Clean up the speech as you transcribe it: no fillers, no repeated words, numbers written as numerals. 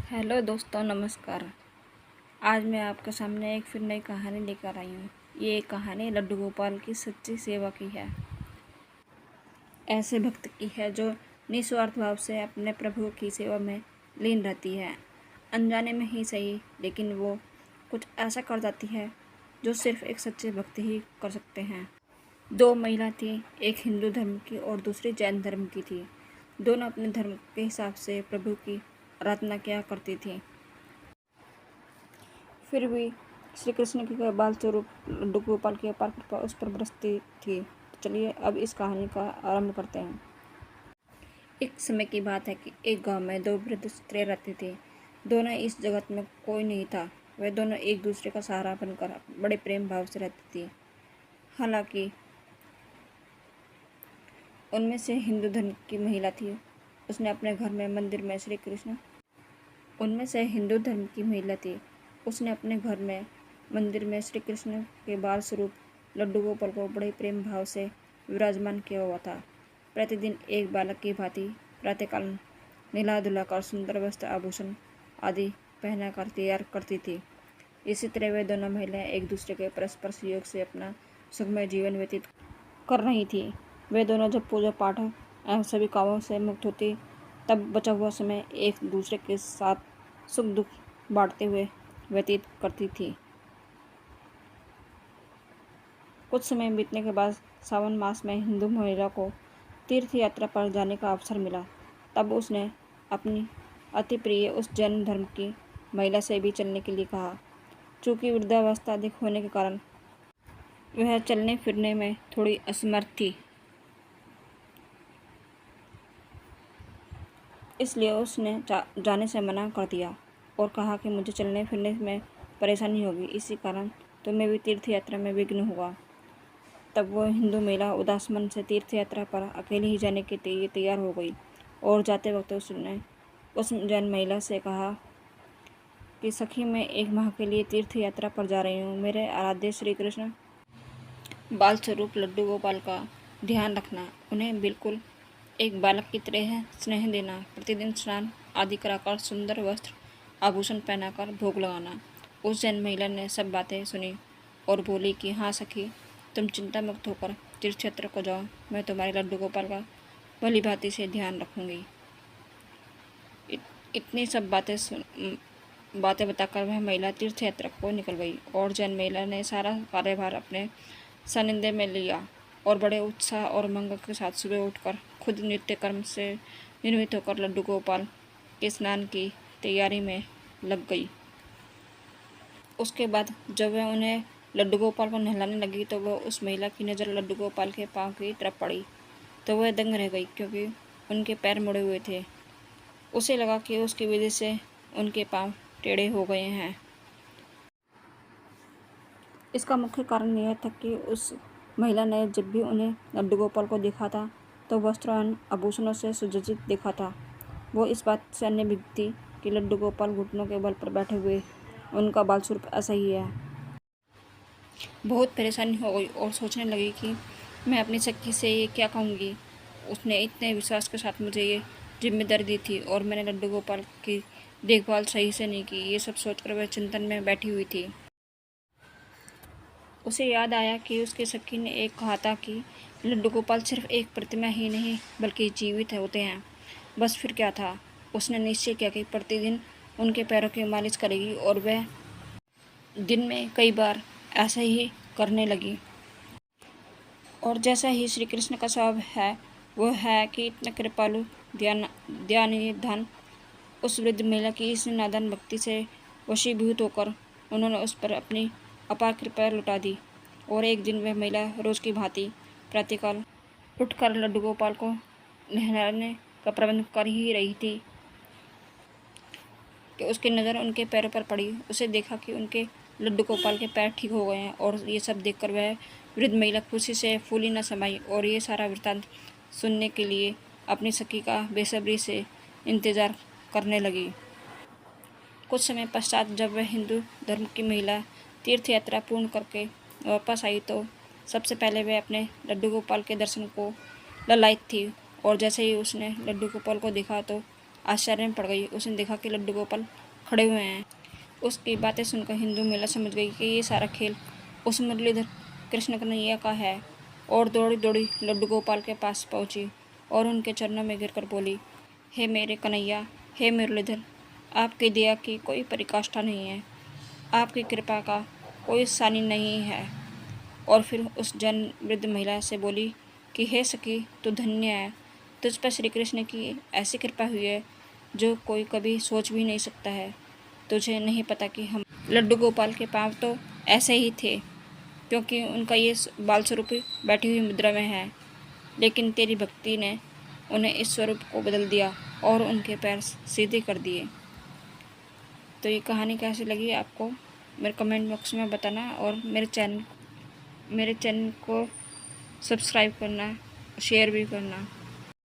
Hello दोस्तों, नमस्कार। आज मैं आपके सामने एक फिर नई कहानी लेकर आई हूँ। ये कहानी लड्डू गोपाल की सच्ची सेवा की है। ऐसे भक्त की है जो निस्वार्थ भाव से अपने प्रभु की सेवा में लीन रहती है। अनजाने में ही सही, लेकिन वो कुछ ऐसा कर जाती है जो सिर्फ एक सच्चे भक्त ही कर सकते हैं। दो महिला थी, एक हिंदू धर्म की और दूसरी जैन धर्म की थी। दोनों अपने धर्म के हिसाब से प्रभु की आराधना किया करती थी। फिर भी श्री कृष्ण की बाल स्वरूप लड्डू गोपाल की अपार कृपा उस पर बरसती थी। तो चलिए अब इस कहानी का आरंभ करते हैं। एक समय की बात है कि एक गांव में दो वृद्ध स्त्रियां रहती थी। दोनों इस जगत में कोई नहीं था। वे दोनों एक दूसरे का सहारा बनकर बड़े प्रेम भाव से रहती थी। हालांकि उनमें से हिंदू धर्म की महिला थी। उसने अपने घर में मंदिर में श्री कृष्ण उनमें से हिंदू धर्म की महिला थी। उसने अपने घर में मंदिर में श्री कृष्ण के बाल स्वरूप लड्डू गोपाल को बड़े प्रेम भाव से विराजमान किया हुआ था। प्रतिदिन एक बालक की भांति प्रातःकाल नहला धुलाकर सुंदर वस्त्र आभूषण आदि पहनाकर तैयार करती थी। इसी तरह वे दोनों महिलाएं एक दूसरे के परस्पर सहयोग से अपना सुखमय जीवन व्यतीत कर रही थी। वे दोनों जब पूजा पाठ एवं सभी कामों से मुक्त होती, तब बचा हुआ समय एक दूसरे के साथ सुख दुख बांटते हुए व्यतीत करती थी। कुछ समय बीतने के बाद सावन मास में हिंदू महिला को तीर्थ यात्रा पर जाने का अवसर मिला। तब उसने अपनी अति प्रिय उस जैन धर्म की महिला से भी चलने के लिए कहा। चूँकि वृद्धावस्था अधिक होने के कारण वह चलने फिरने में थोड़ी असमर्थ थी, इसलिए उसने जाने से मना कर दिया और कहा कि मुझे चलने फिरने में परेशानी होगी, इसी कारण तुम्हें भी तीर्थ यात्रा में विघ्न होगा। तब वो हिंदू महिला उदास मन से तीर्थ यात्रा पर अकेले ही जाने के लिए तैयार हो गई और जाते वक्त उसने उस जैन महिला से कहा कि सखी, मैं 1 माह के लिए तीर्थ यात्रा पर जा रही हूँ। मेरे आराध्य श्री कृष्ण बाल स्वरूप लड्डू गोपाल का ध्यान रखना, उन्हें बिल्कुल एक बालक की तरह स्नेह देना, प्रतिदिन स्नान आदि कराकर सुंदर वस्त्र आभूषण पहनाकर भोग लगाना। उस जैन महिला ने सब बातें सुनी और बोली कि हाँ सखी, तुम चिंता मुक्त होकर तीर्थ यात्रा को जाओ। मैं तुम्हारे लड्डू गोपाल का भली भांति से ध्यान रखूंगी। इतनी सब बातें बताकर वह महिला तीर्थ यात्रा को निकल गई और जैन महिला ने सारा कार्यभार अपने सानिध्य में लिया और बड़े उत्साह और उमंग के साथ सुबह उठकर खुद नित्य कर्म से निर्मित होकर लड्डू गोपाल के स्नान की तैयारी में लग गई। उसके बाद जब वह उन्हें लड्डू गोपाल को नहलाने लगी तो वह उस महिला की नज़र लड्डू गोपाल के पाँव की तरफ पड़ी तो वह दंग रह गई, क्योंकि उनके पैर मुड़े हुए थे। उसे लगा कि उसकी वजह से उनके पाँव टेढ़े हो गए हैं। इसका मुख्य कारण यह था कि उस महिला ने जब भी उन्हें लड्डू गोपाल को देखा था तो वस्त्र एवं आभूषणों से सुसज्जित देखा था। वो इस बात से अन्य भी थी कि लड्डू गोपाल घुटनों के बल पर बैठे हुए उनका बाल स्वरूप ऐसा ही है। बहुत परेशानी हो गई और सोचने लगी कि मैं अपनी सखी से ये क्या कहूँगी। उसने इतने विश्वास के साथ मुझे ये जिम्मेदारी दी थी और मैंने लड्डू गोपाल की देखभाल सही से नहीं की। ये सब सोचकर वह चिंतन में बैठी हुई थी। उसे याद आया कि उसकी सखी ने एक कहा था कि लड्डू गोपाल सिर्फ एक प्रतिमा ही नहीं बल्कि जीवित होते हैं। बस फिर क्या था। उसने निश्चय किया कि प्रतिदिन उनके पैरों की मालिश करेगी और वह दिन में कई बार ऐसा ही करने लगी। और जैसा ही श्री कृष्ण का स्वभाव है, वो है कि इतना कृपालु दयानिधन उस वृद्ध महिला की इस नादान भक्ति से वशीभूत होकर उन्होंने उस पर अपनी अपार कृपा लुटा दी। और एक दिन वह महिला रोज की भांति प्रातःकाल उठकर लड्डू गोपाल को नहलाने का प्रबंध कर ही रही थी कि उसकी नज़र उनके पैरों पर पड़ी। उसे देखा कि उनके लड्डू गोपाल के पैर ठीक हो गए हैं और ये सब देखकर वह वृद्ध महिला खुशी से फूली न समाई और ये सारा वृत्तांत सुनने के लिए अपनी सखी का बेसब्री से इंतजार करने लगी। कुछ समय पश्चात जब वह हिंदू धर्म की महिला तीर्थ यात्रा पूर्ण करके वापस आई तो सबसे पहले वह अपने लड्डू गोपाल के दर्शन को ललायत थी और जैसे ही उसने लड्डू गोपाल को देखा तो आश्चर्य में पड़ गई। उसने देखा कि लड्डू गोपाल खड़े हुए हैं। उसकी बातें सुनकर हिंदू महिला समझ गई कि ये सारा खेल उस मुरलीधर कृष्ण कन्हैया का है और दौड़ी दौड़ी लड्डू गोपाल के पास पहुंची और उनके चरणों में गिरकर बोली, हे मेरे कन्हैया, हे मुरलीधर, आपकी दया की कोई पराकाष्ठा नहीं है, आपकी कृपा का कोई सानी नहीं है। और फिर उस जन वृद्ध महिला से बोली कि हे सखी, तू धन्य है, तुझ पर श्री कृष्ण की ऐसी कृपा हुई है जो कोई कभी सोच भी नहीं सकता है। तुझे नहीं पता कि हम लड्डू गोपाल के पाँव तो ऐसे ही थे, क्योंकि उनका ये बाल स्वरूप बैठी हुई मुद्रा में है, लेकिन तेरी भक्ति ने उन्हें इस स्वरूप को बदल दिया और उनके पैर सीधे कर दिए। तो ये कहानी कैसी लगी आपको मेरे कमेंट बॉक्स में बताना और मेरे चैनल को सब्सक्राइब करना, शेयर भी करना।